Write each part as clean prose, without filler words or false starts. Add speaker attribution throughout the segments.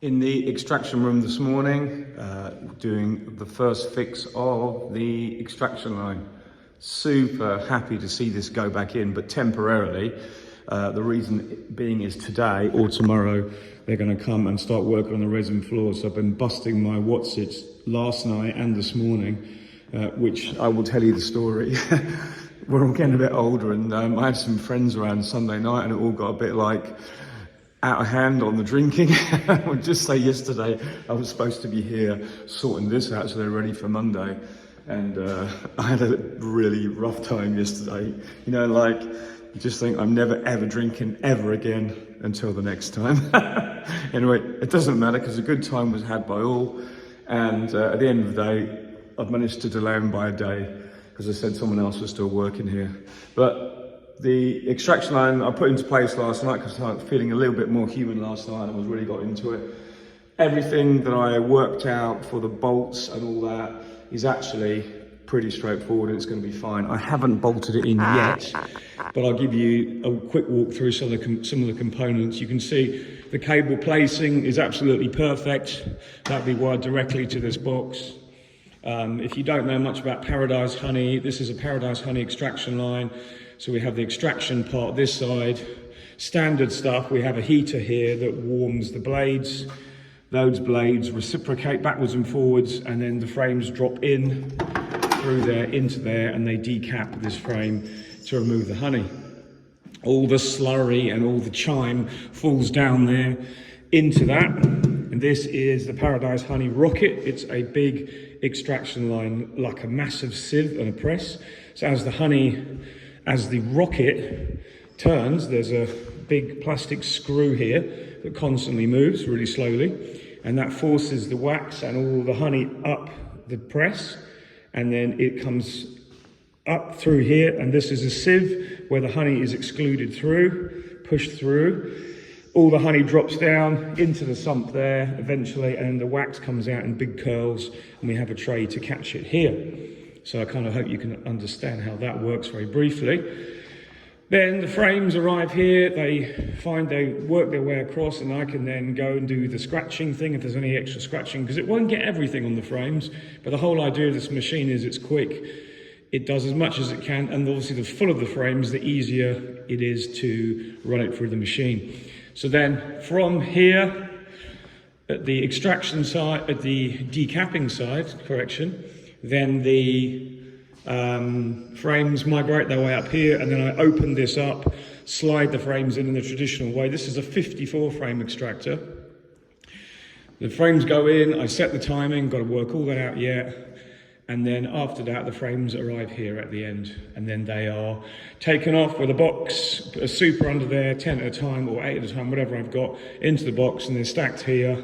Speaker 1: In the extraction room this morning, doing the first fix of the extraction line. Super happy to see this go back in, but temporarily. The reason being is today or tomorrow, they're going to come and start working on the resin floor. So I've been busting my Watsits last night and this morning, which I will tell you the story. We're all getting a bit older, and I had some friends around Sunday night and it all got a bit like out of hand on the drinking. I would just say yesterday I was supposed to be here sorting this out so they're ready for Monday, and I had a really rough time yesterday. You know, like, you just think I'm never ever drinking ever again until the next time. Anyway, it doesn't matter because a good time was had by all, and at the end of the day I've managed to delay them by a day because I said someone else was still working here. But the extraction line I put into place last night because I was feeling a little bit more human last night and I was really got into it. Everything that I worked out for the bolts and all that is actually pretty straightforward and it's going to be fine. I haven't bolted it in yet, but I'll give you a quick walk through some of the components. You can see the cable placing is absolutely perfect. That'll be wired directly to this box. If you don't know much about Paradise Honey, this is a Paradise Honey extraction line. So we have the extraction part this side, standard stuff. We have a heater here that warms the blades. Those blades reciprocate backwards and forwards, and then the frames drop in through there into there, and they decap this frame to remove the honey. All the slurry and all the chime falls down there into that. And this is the Paradise Honey rocket. It's a big extraction line, like a massive sieve and a press. So as the rocket turns, there's a big plastic screw here that constantly moves really slowly, and that forces the wax and all the honey up the press, and then it comes up through here, and this is a sieve where the honey is excluded through, pushed through. All the honey drops down into the sump there eventually, and the wax comes out in big curls, and we have a tray to catch it here. So I kind of hope you can understand how that works very briefly. Then the frames arrive here, they work their way across, and I can then go and do the scratching thing if there's any extra scratching, because it won't get everything on the frames, but the whole idea of this machine is it's quick. It does as much as it can, and obviously the fuller the frames, the easier it is to run it through the machine. So then from here, at the extraction side, at the decapping side, then the frames migrate their way up here, and then I open this up, slide the frames in the traditional way. This is a 54 frame extractor. The frames go in, I set the timing, got to work all that out yet, and then after that the frames arrive here at the end, and then they are taken off with a box, put a super under there, 10 at a time or 8 at a time, whatever I've got, into the box, and they're stacked here,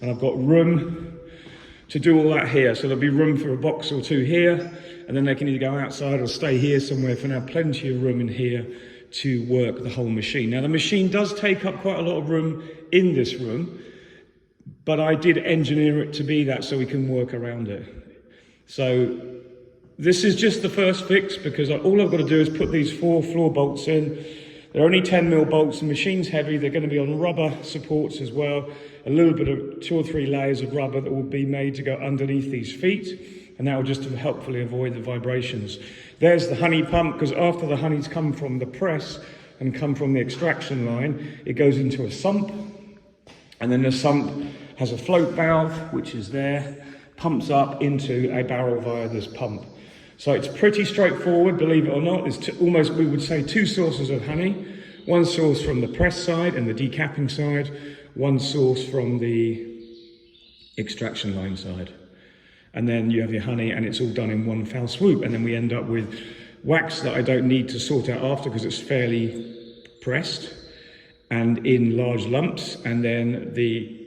Speaker 1: and I've got room to do all that here. So there'll be room for a box or two here, and then they can either go outside or stay here somewhere for now. Plenty of room in here to work the whole machine. Now the machine does take up quite a lot of room in this room, but I did engineer it to be that so we can work around it. So this is just the first fix, because all I've got to do is put these 4 floor bolts in. They're only 10mm bolts, the machine's heavy, they're going to be on rubber supports as well. A little bit of 2 or 3 layers of rubber that will be made to go underneath these feet, and that will just helpfully avoid the vibrations. There's the honey pump, because after the honey's come from the press and come from the extraction line, it goes into a sump, and then the sump has a float valve, which is there, pumps up into a barrel via this pump. So it's pretty straightforward, believe it or not. There's almost, we would say, 2 sources of honey. One source from the press side and the decapping side, one source from the extraction line side. And then you have your honey, and it's all done in one foul swoop. And then we end up with wax that I don't need to sort out after because it's fairly pressed and in large lumps. And then the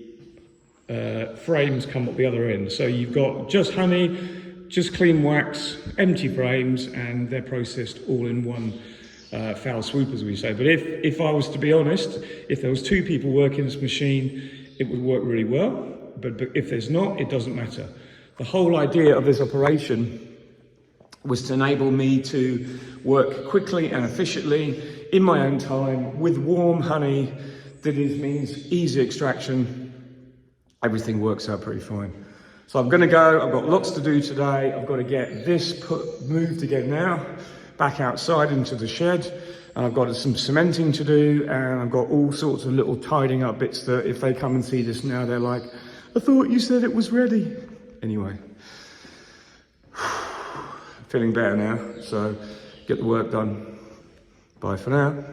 Speaker 1: frames come up the other end. So you've got just honey, just clean wax, empty frames, and they're processed all in one foul swoop, as we say. But if I was to be honest, if there was 2 people working this machine, it would work really well. But if there's not, it doesn't matter. The whole idea of this operation was to enable me to work quickly and efficiently in my own time with warm honey that means easy extraction everything works out pretty fine. So I'm gonna go, I've got lots to do today. I've got to get this moved again now, back outside into the shed. And I've got some cementing to do, and I've got all sorts of little tidying up bits that if they come and see this now, they're like, I thought you said it was ready. Anyway, feeling better now, so get the work done. Bye for now.